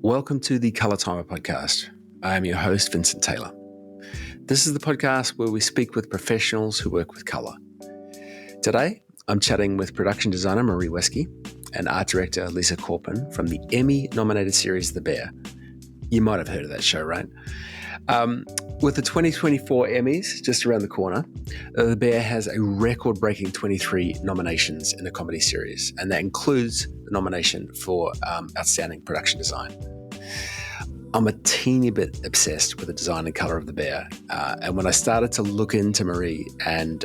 Welcome to the Color Timer podcast. I am your host, Vincent Taylor. This is the podcast where we speak with professionals who work with color. Today, I'm chatting with production designer Merje Veski and art director Lisa Korpan from the Emmy-nominated series The Bear. You might have heard of that show, right? With the 2024 Emmys just around the corner, The Bear has a record-breaking 23 nominations in a comedy series, and that includes the nomination for Outstanding Production Design. I'm a teeny bit obsessed with the design and color of The Bear, and when I started to look into Merje and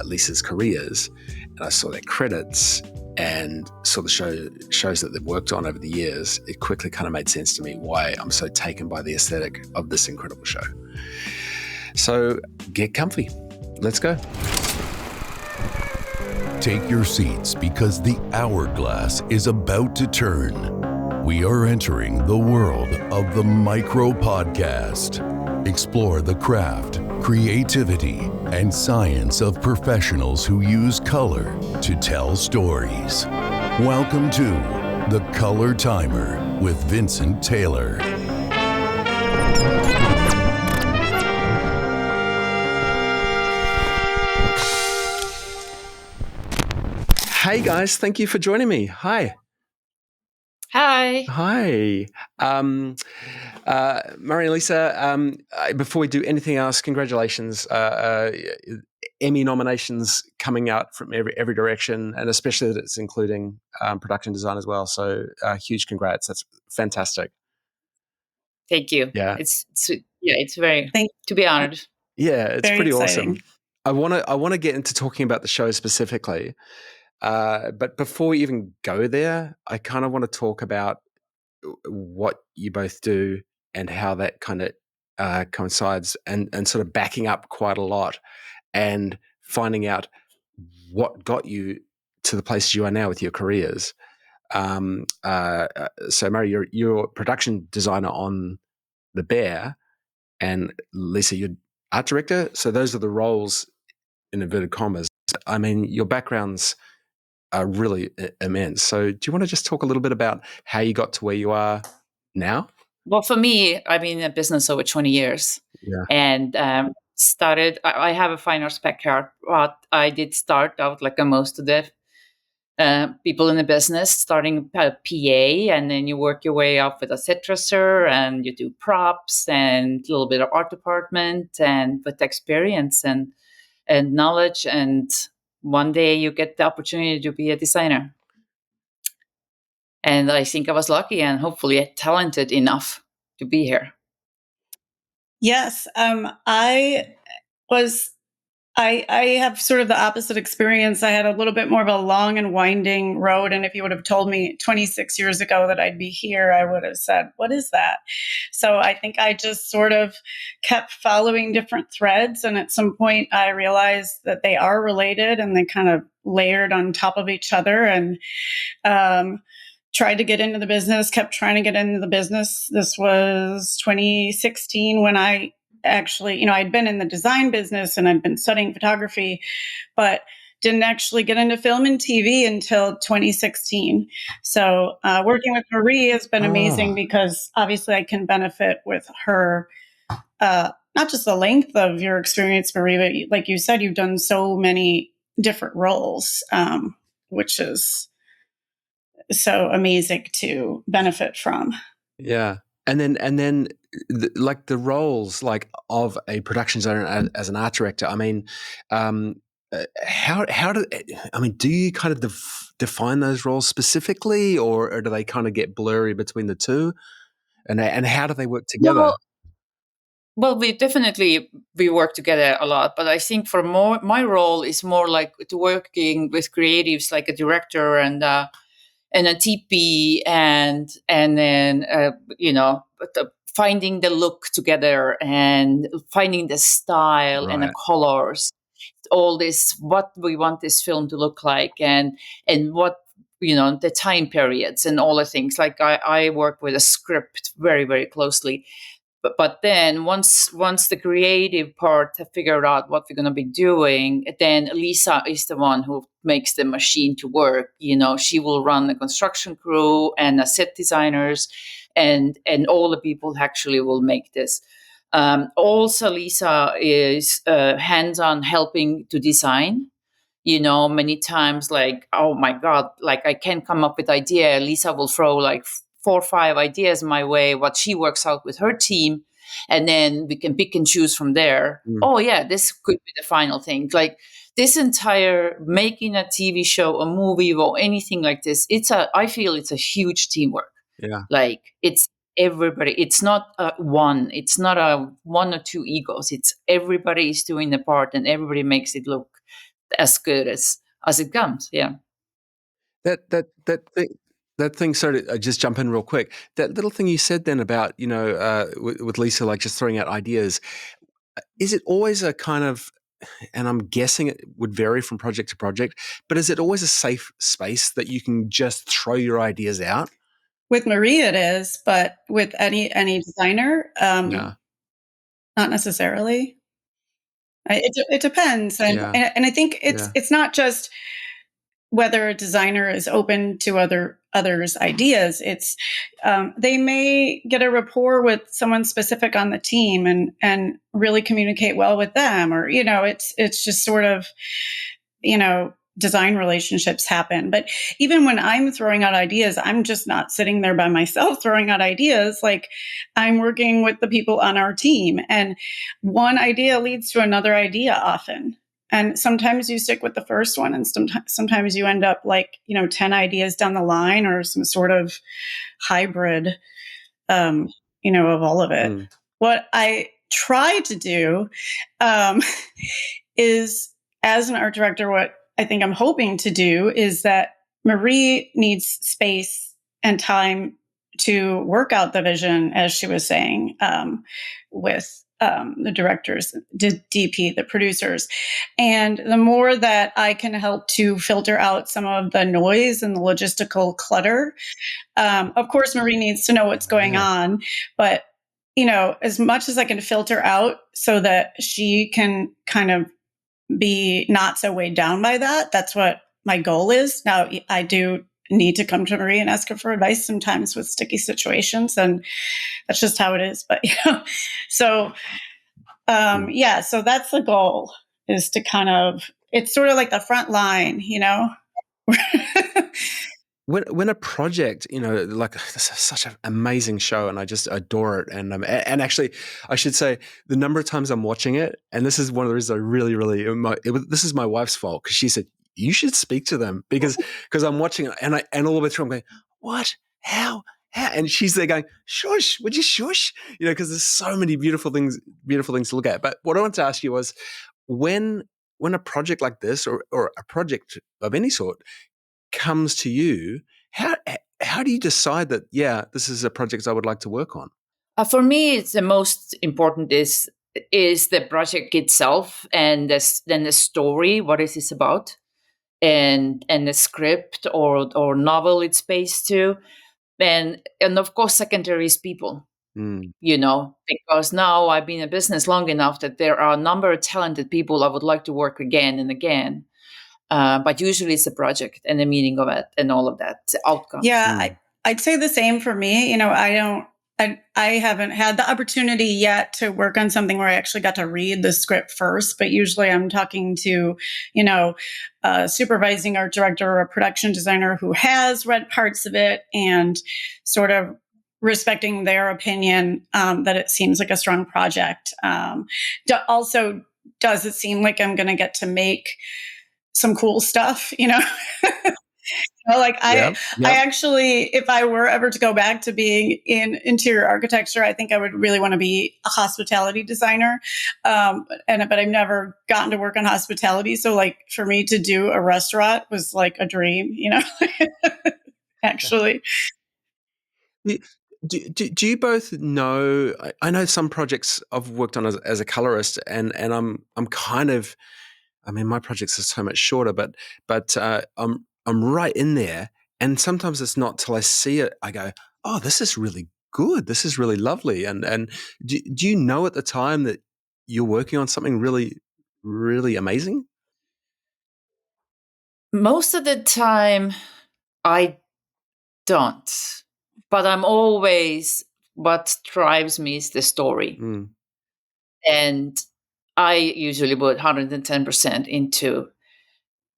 Lisa's careers, and I saw their credits and saw the shows that they've worked on over the years, it quickly kind of made sense to me why I'm so taken by the aesthetic of this incredible show. So get comfy. Let's go. Take your seats because the hourglass is about to turn. We are entering the world of the micro podcast. Explore the craft, creativity, and science of professionals who use color to tell stories. Welcome to The Color Timer with Vincent Taylor. Hey guys, thank you for joining me. Hi. Hi. Hi. Merje and Lisa, before we do anything else, congratulations. Emmy nominations coming out from every direction, and especially that it's including production design as well. So huge congrats. That's fantastic. Thank you. Yeah. It's very, to be honored. Yeah, it's Very pretty exciting. awesome. I want to get into talking about the show specifically. But before we even go there, I kind of want to talk about what you both do and how that kind of coincides and sort of backing up quite a lot and finding out what got you to the places you are now with your careers. So Merje, you're production designer on The Bear, and Lisa, you're art director. So those are the roles in inverted commas. I mean, your backgrounds are really immense. So do you want to just talk a little bit about how you got to where you are now? Well, for me, I've been in business over 20 years. Yeah. And I have a fine arts background, but I did start out like most of the people in the business, starting PA, and then you work your way up with a set dresser, and you do props and a little bit of art department, and with experience and knowledge, and one day you get the opportunity to be a designer. And I think I was lucky and hopefully talented enough to be here. Yes, I have sort of the opposite experience. I had a little bit more of a long and winding road. And if you would have told me 26 years ago that I'd be here, I would have said, what is that? So I think I just sort of kept following different threads. And at some point I realized that they are related and they kind of layered on top of each other, and tried to get into the business, kept trying to get into the business. This was 2016 when I actually, I'd been in the design business and I'd been studying photography, but didn't actually get into film and TV until 2016. So working with Merje has been amazing because obviously I can benefit with her, not just the length of your experience, Merje, but like you said, you've done so many different roles, which is so amazing to benefit from. Yeah. And then like the roles like of a production designer as an art director, I mean, do you kind of define those roles specifically, or do they kind of get blurry between the two? And how do they work together? Well, we work together a lot, but I think my role is more like to working with creatives, like a director and a TP, and then finding the look together and finding the style and the colors, all this, what we want this film to look like, and what the time periods and all the things. Like I work with a script very, very closely. But then once the creative part have figured out what we're going to be doing, then Lisa is the one who makes the machine to work. She will run the construction crew and the set designers. and all the people actually will make this. Also, Lisa is hands-on helping to design. Many times, like, oh my God, like I can't come up with idea. Lisa will throw like 4 or 5 ideas my way, what she works out with her team. And then we can pick and choose from there. Oh yeah, this could be the final thing. Like this entire making a TV show, a movie, or anything like this, I feel it's a huge teamwork. Yeah. Like it's everybody. It's not one. It's not a one or two egos. It's everybody is doing the part, and everybody makes it look as good as it comes. Yeah. That thing. Sorry, I just jump in real quick. That little thing you said then about with Lisa, like just throwing out ideas. Is it always a kind of, and I'm guessing it would vary from project to project, but is it always a safe space that you can just throw your ideas out? With Merje, it is, but with any designer, Yeah. not necessarily. It depends, and Yeah. and I think it's not just whether a designer is open to others' ideas. It's they may get a rapport with someone specific on the team and really communicate well with them, or it's just sort of design relationships happen. But even when I'm throwing out ideas, I'm just not sitting there by myself throwing out ideas. Like I'm working with the people on our team, and one idea leads to another idea often. And sometimes you stick with the first one, and sometimes you end up like 10 ideas down the line, or some sort of hybrid of all of it. What I try to do is, as an art director, what I think I'm hoping to do is that Merje needs space and time to work out the vision, as she was saying, with the directors, DP, the producers. And the more that I can help to filter out some of the noise and the logistical clutter, of course, Merje needs to know what's going on, but as much as I can filter out so that she can kind of be not so weighed down by that, that's what my goal is. Now, I do need to come to Merje and ask her for advice sometimes with sticky situations, and that's just how it is. But so so that's the goal, is to kind of, it's sort of like the front line, When a project, like this is such an amazing show, and I just adore it. And actually, I should say the number of times I'm watching it, and this is one of the reasons I really, really, this is my wife's fault, because she said you should speak to them because I'm watching it, and all the way through I'm going, what, how, and she's there going, shush, would you shush? Because there's so many beautiful things to look at. But what I want to ask you was, when a project like this, or a project of any sort, comes to you, how do you decide that, this is a project I would like to work on? For me, it's the most important is the project itself, and then the story. What is this about? And the script or novel it's based to, and of course secondary is people. Because now I've been in business long enough that there are a number of talented people I would like to work again and again. But usually it's the project and the meaning of it and all of that, the outcome. Yeah, I'd say the same for me. I haven't had the opportunity yet to work on something where I actually got to read the script first, but usually I'm talking to, a supervising art director or a production designer who has read parts of it, and sort of respecting their opinion that it seems like a strong project. Also, does it seem like I'm going to get to make some cool stuff, I actually, if I were ever to go back to being in interior architecture, I think I would really want to be a hospitality designer. But I've never gotten to work on hospitality. So like for me to do a restaurant was like a dream, actually. Do you both know? I know some projects I've worked on as a colorist, and I'm kind of, I mean, my projects are so much shorter, but I'm right in there, and sometimes it's not till I see it, I go, oh, this is really good. This is really lovely. And do you know at the time that you're working on something really, really amazing? Most of the time, I don't. But I'm always, what drives me is the story. And I usually put 110% into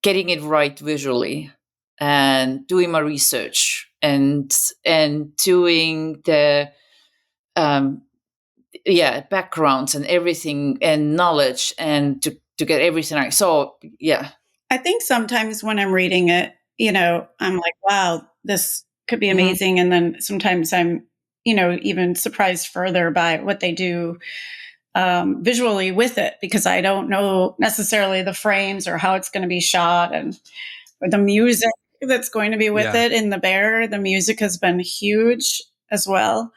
getting it right visually and doing my research and doing the backgrounds and everything and knowledge and to get everything right. So I think sometimes when I'm reading it, I'm like, wow, this could be amazing. And then sometimes I'm, even surprised further by what they do visually with it, because I don't know necessarily the frames or how it's going to be shot, and the music that's going to be with it. In The Bear, the music has been huge as well.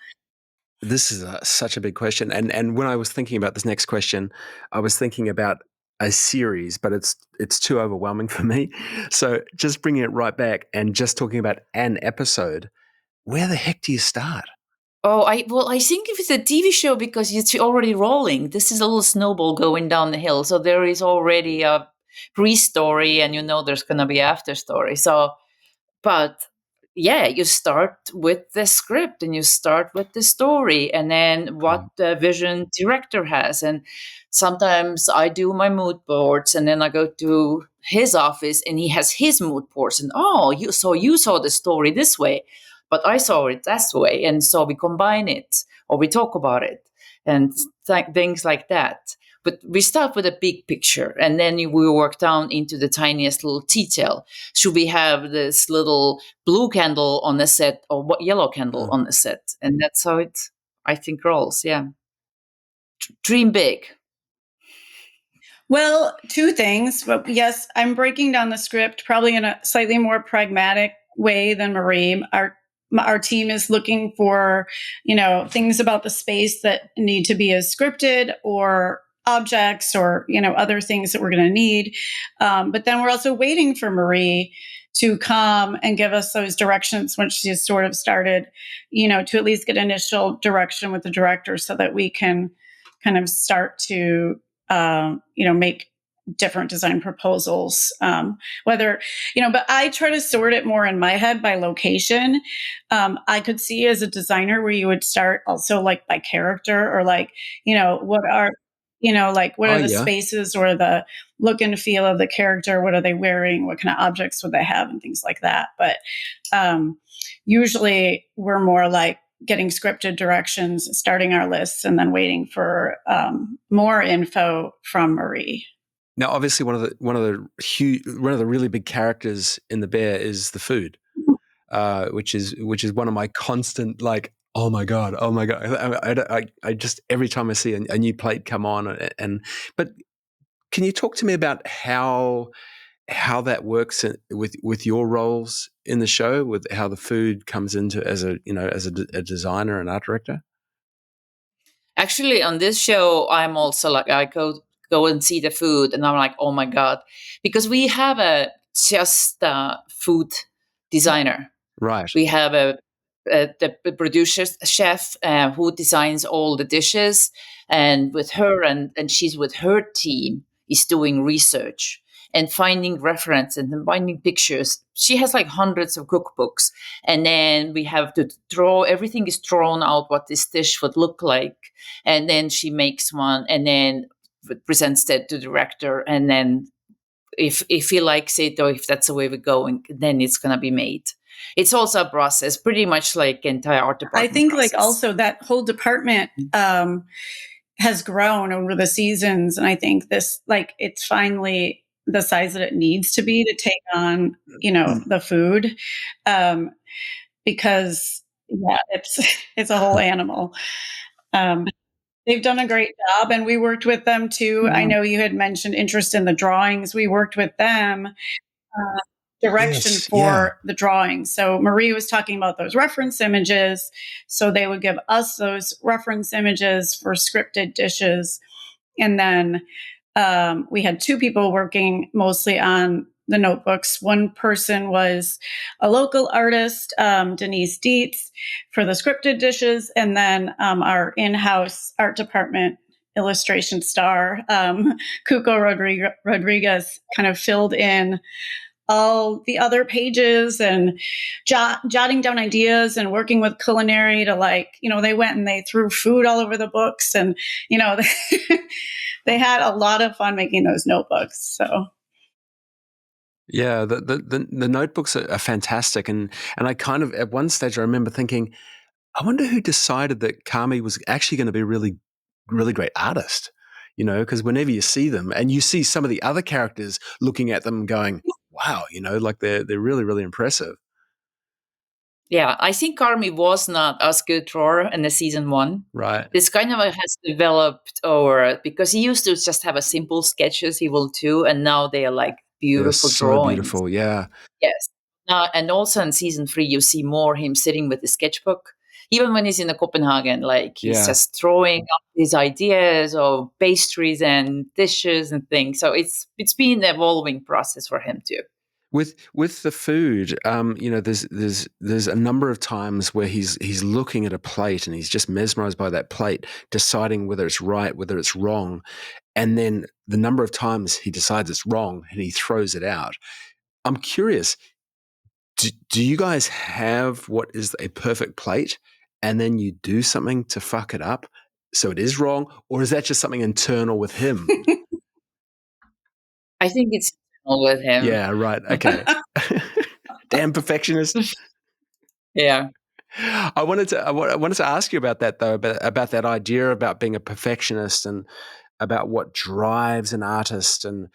This is such a big question. And when I was thinking about this next question, I was thinking about a series, but it's too overwhelming for me. So just bringing it right back and just talking about an episode, where the heck do you start? Oh, I think if it's a TV show, because it's already rolling. This is a little snowball going down the hill. So there is already a pre-story, and there's going to be after story. So, but yeah, you start with the script and you start with the story, and then what the vision director has. And sometimes I do my mood boards, and then I go to his office and he has his mood boards. And you saw the story this way, but I saw it that way. And so we combine it or we talk about it and things like that. But we start with a big picture, and then we work down into the tiniest little detail. Should we have this little blue candle on the set or what yellow candle on the set? And that's how it, I think, rolls. Yeah. Dream big. Well, two things. But yes, I'm breaking down the script probably in a slightly more pragmatic way than Marie. Our team is looking for, things about the space that need to be as scripted, or objects, or, other things that we're going to need. But then we're also waiting for Marie to come and give us those directions once she's sort of started, to at least get initial direction with the director, so that we can kind of start to, make different design proposals, but I try to sort it more in my head by location. I could see as a designer where you would start also like by character, or like, what are the spaces or the look and feel of the character? What are they wearing? What kind of objects would they have, and things like that. But usually we're more like getting scripted directions, starting our lists, and then waiting for more info from Marie. Now, obviously, one of the really big characters in The Bear is the food, which is one of my constant, like, oh my god. I just, every time I see a new plate come on, but can you talk to me about how that works with your roles in the show, with how the food comes into as a designer and art director? Actually, on this show, I'm also like, I go and see the food, and I'm like, oh my god, because we have a food designer. Right. We have the producer chef who designs all the dishes, and with her and she's with her team is doing research and finding reference and finding pictures. She has like hundreds of cookbooks, and then we have to draw. Everything is drawn out what this dish would look like, and then she makes one and then presents that to the director, and then if he likes it, or if that's the way we're going, then it's going to be made. It's also a process, pretty much like entire art department. I think process. Like also that whole department has grown over the seasons, and I think this, like, it's finally the size that it needs to be to take on, the food, because it's a whole animal. They've done a great job, and we worked with them too. Mm-hmm. I know you had mentioned interest in the drawings. We worked with them. Direction for the drawings. So Marie was talking about those reference images. So they would give us those reference images for scripted dishes. And then we had two people working mostly on the notebooks. One person was a local artist, Denise Dietz, for the scripted dishes. And then our in-house art department illustration star, Cuco Rodriguez, kind of filled in all the other pages and jotting down ideas and working with culinary to they went and they threw food all over the books and, they had a lot of fun making those notebooks. So. Yeah, the notebooks are fantastic. And I kind of, at one stage, I remember thinking, I wonder who decided that Carmy was actually going to be a really, really great artist, because whenever you see them and you see some of the other characters looking at them going, wow, like they're really, really impressive. Yeah, I think Carmy was not as good drawer in the season 1. Right. This kind of has developed over, because he used to just have a simple sketches he will do, and now they are like beautiful so drawings. Beautiful, yeah. Yes. And also in season 3, you see more him sitting with the sketchbook. Even when he's in Copenhagen, he's just throwing up his ideas of pastries and dishes and things. So it's been an evolving process for him too. With the food, there's a number of times where he's looking at a plate and he's just mesmerized by that plate, deciding whether it's right, whether it's wrong, and then the number of times he decides it's wrong and he throws it out. I'm curious, do you guys have what is a perfect plate, and then you do something to fuck it up so it is wrong, or is that just something internal with him? I think it's with him. Yeah, right. Okay. Damn perfectionist. Yeah. I wanted to ask you about that though, about that idea about being a perfectionist and about what drives an artist, and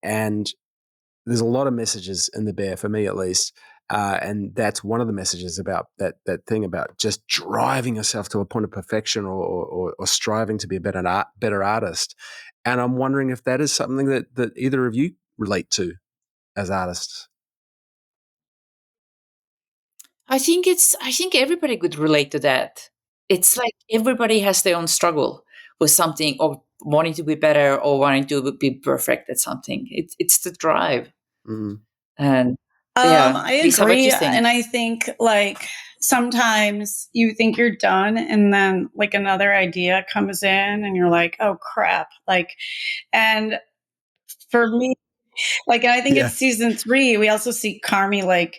there's a lot of messages in The Bear, for me at least, and that's one of the messages about that thing about just driving yourself to a point of perfection or striving to be a better artist. And I'm wondering if that is something that either of you relate to as artists. I think everybody could relate to that. It's like everybody has their own struggle with something, or wanting to be better or wanting to be perfect at something. It's the drive. Mm. And I agree. Lisa, what you think? And I think sometimes you think you're done and then another idea comes in and you're like, oh crap. And for me, I think it's season 3, we also see Carmy,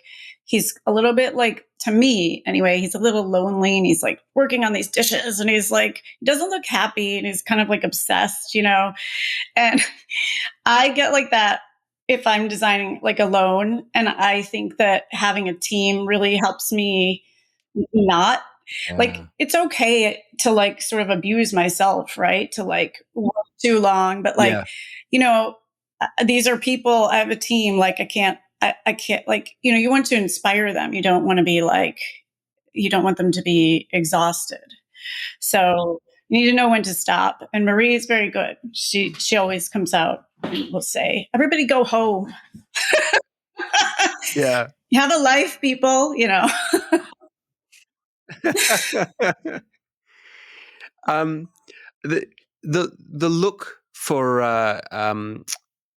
he's a little bit to me anyway, he's a little lonely and he's working on these dishes and he's he doesn't look happy and he's kind of obsessed, and I get that if I'm designing alone. And I think that having a team really helps me not it's okay to sort of abuse myself, right? To work too long, but these are people. I have a team. I can't you want to inspire them. You don't want to be you don't want them to be exhausted. So you need to know when to stop. And Marie is very good. She always comes out and will say, everybody go home. Yeah. You have a life, people, The look for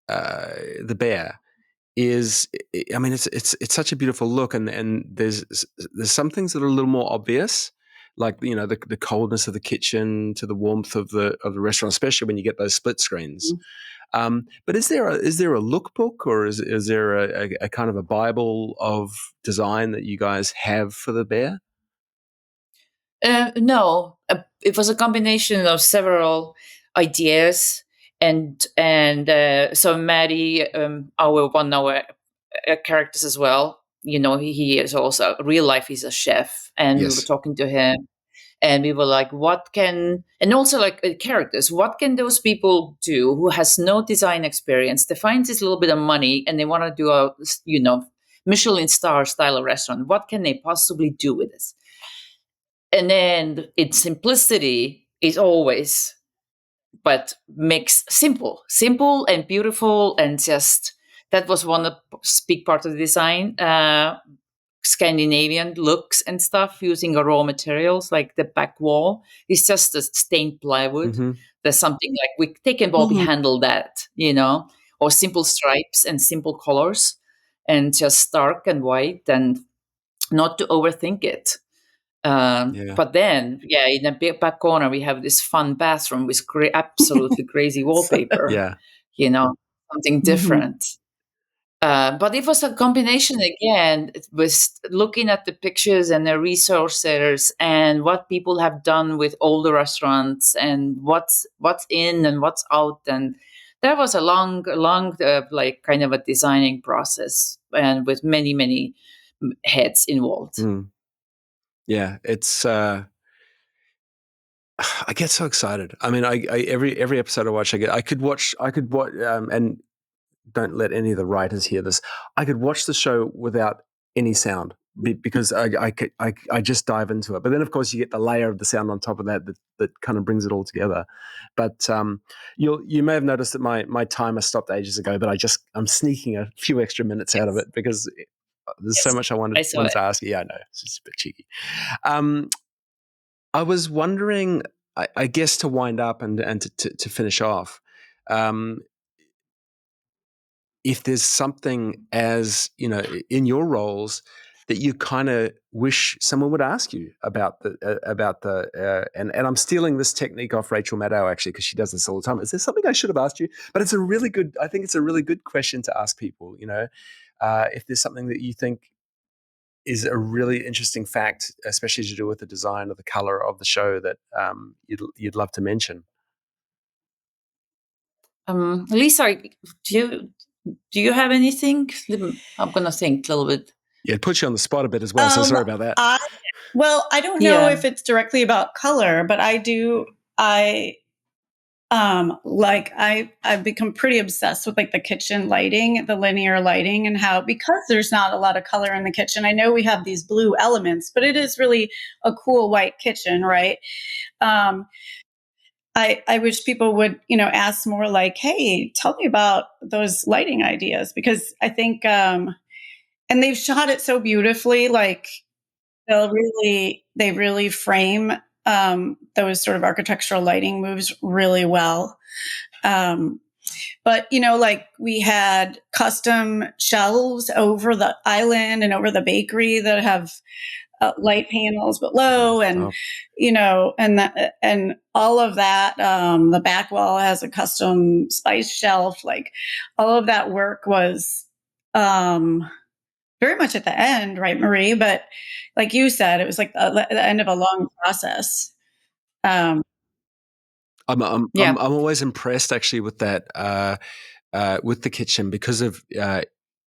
The Bear is, I mean, it's such a beautiful look, and there's some things that are a little more obvious, like the coldness of the kitchen to the warmth of the restaurant, especially when you get those split screens. Mm-hmm. But is there a lookbook, or is there a kind of a Bible of design that you guys have for The Bear? No, it was a combination of several ideas, and so Maddie, our one of our characters as well. He is also real life. He's a chef, and yes. We were talking to him, and we were like, "What can?" And also characters. What can those people do who has no design experience? They find this little bit of money, and they want to do a Michelin star style of restaurant. What can they possibly do with this? And then its simplicity is always, but makes simple and beautiful, and just that was one of the big part of the design. Scandinavian looks and stuff, using raw materials, like the back wall is just a stained plywood. Mm-hmm. There's something they can probably handle that, or simple stripes and simple colors, and just dark and white, and not to overthink it. But then, in the back corner, we have this fun bathroom with absolutely crazy wallpaper. Yeah. Something different. But it was a combination again with looking at the pictures and the resources and what people have done with older restaurants and what's in and what's out, and that was a long like kind of a designing process and with many heads involved. Yeah, it's. I get so excited. I mean, I every episode I watch, I could watch, and don't let any of the writers hear this. I could watch the show without any sound because I just dive into it. But then, of course, you get the layer of the sound on top of that kind of brings it all together. But you may have noticed that my timer stopped ages ago, but I'm sneaking a few extra minutes out of it because there's so much I wanted to ask you. Yeah, I know it's just a bit cheeky. I was wondering, I guess, to wind up and to finish off, if there's something, as you know, in your roles that you kind of wish someone would ask you about and I'm stealing this technique off Rachel Maddow actually, because she does this all the time. Is there something I should have asked you? But I think it's a really good question to ask people. If there's something that you think is a really interesting fact, especially to do with the design of the color of the show, that you'd love to mention. Lisa, do you have anything? I'm going to think a little bit. Yeah, it puts you on the spot a bit as well, so sorry about that. I don't know if it's directly about color, but I've become pretty obsessed with like the kitchen lighting, the linear lighting, and how, because there's not a lot of color in the kitchen, I know we have these blue elements, but it is really a cool white kitchen, right? I wish people would, ask more like, hey, tell me about those lighting ideas, because I think, and they've shot it so beautifully, like they really frame those sort of architectural lighting moves really well. But, like we had custom shelves over the island and over the bakery that have light panels below, and and all of that. The back wall has a custom spice shelf. Like all of that work was very much at the end, right, Marie? But like you said, it was like the end of a long process. I'm always impressed actually with that, with the kitchen, because of it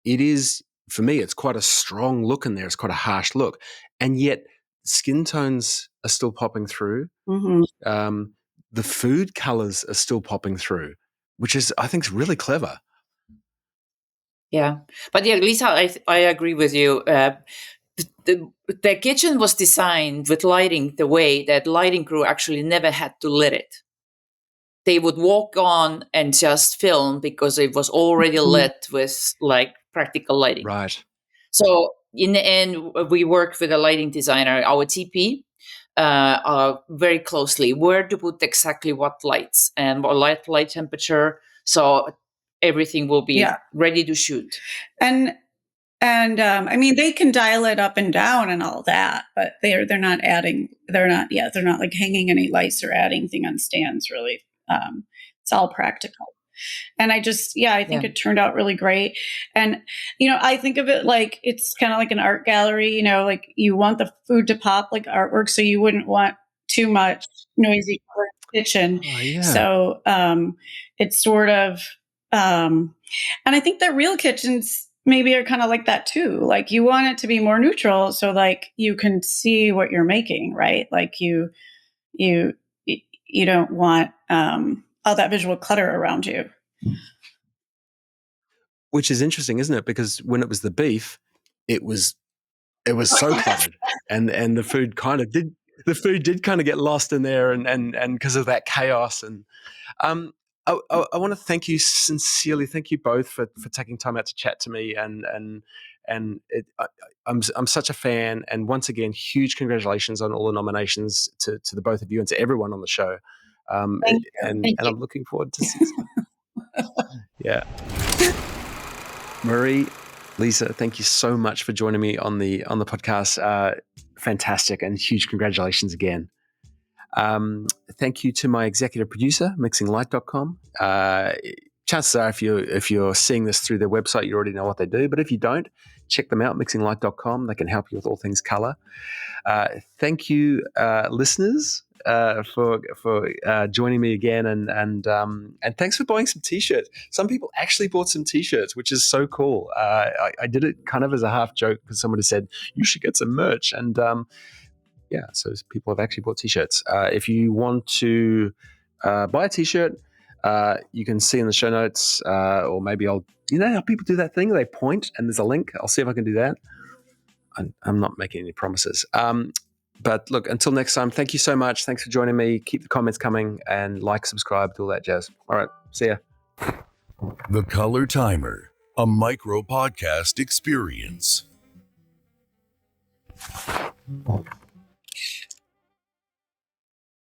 is, for me, it's quite a strong look in there. It's quite a harsh look, and yet skin tones are still popping through. Mm-hmm. The food colors are still popping through, which is, I think, is really clever. Yeah, but yeah, Lisa, I agree with you. The kitchen was designed with lighting the way that lighting crew actually never had to lit it. They would walk on and just film because it was already lit with like practical lighting. Right. So in the end, we worked with a lighting designer, our TP, very closely, where to put exactly what lights and what light temperature. So everything will be ready to shoot. And I mean, they can dial it up and down and all that, but they're not like hanging any lights or adding thing on stands, really. It's all practical. And I think it turned out really great. And, I think of it like it's kind of like an art gallery, like you want the food to pop like artwork, so you wouldn't want too much noisy kitchen. Oh, yeah. So it's sort of, and I think that real kitchens maybe are kind of like that too. Like you want it to be more neutral, so like you can see what you're making, right? Like you don't want all that visual clutter around you. Which is interesting, isn't it? Because when it was the beef, it was so cluttered, and the food did kind of get lost in there, and because of that chaos. And I want to thank you sincerely. Thank you both for taking time out to chat to me, and I'm such a fan. And once again, huge congratulations on all the nominations to the both of you and to everyone on the show. Thank you. I'm looking forward to seeing. Yeah. Merje, Lisa, thank you so much for joining me on the podcast. Fantastic, and huge congratulations again. Thank you to my executive producer, MixingLight.com. chances are if you're seeing this through their website, you already know what they do. But if you don't, check them out, MixingLight.com. They can help you with all things color. Thank you, listeners, for joining me again, and thanks for buying some t-shirts. Some people actually bought some t-shirts, which is so cool. I did it kind of as a half joke because someone has said you should get some merch, and so people have actually bought t-shirts. If you want to buy a t-shirt, you can see in the show notes, or maybe I'll. You know how people do that thing? They point and there's a link. I'll see if I can do that. I'm not making any promises. But look, until next time, thank you so much. Thanks for joining me. Keep the comments coming and like, subscribe, do all that jazz. All right, see ya. The Color Timer, a micro podcast experience.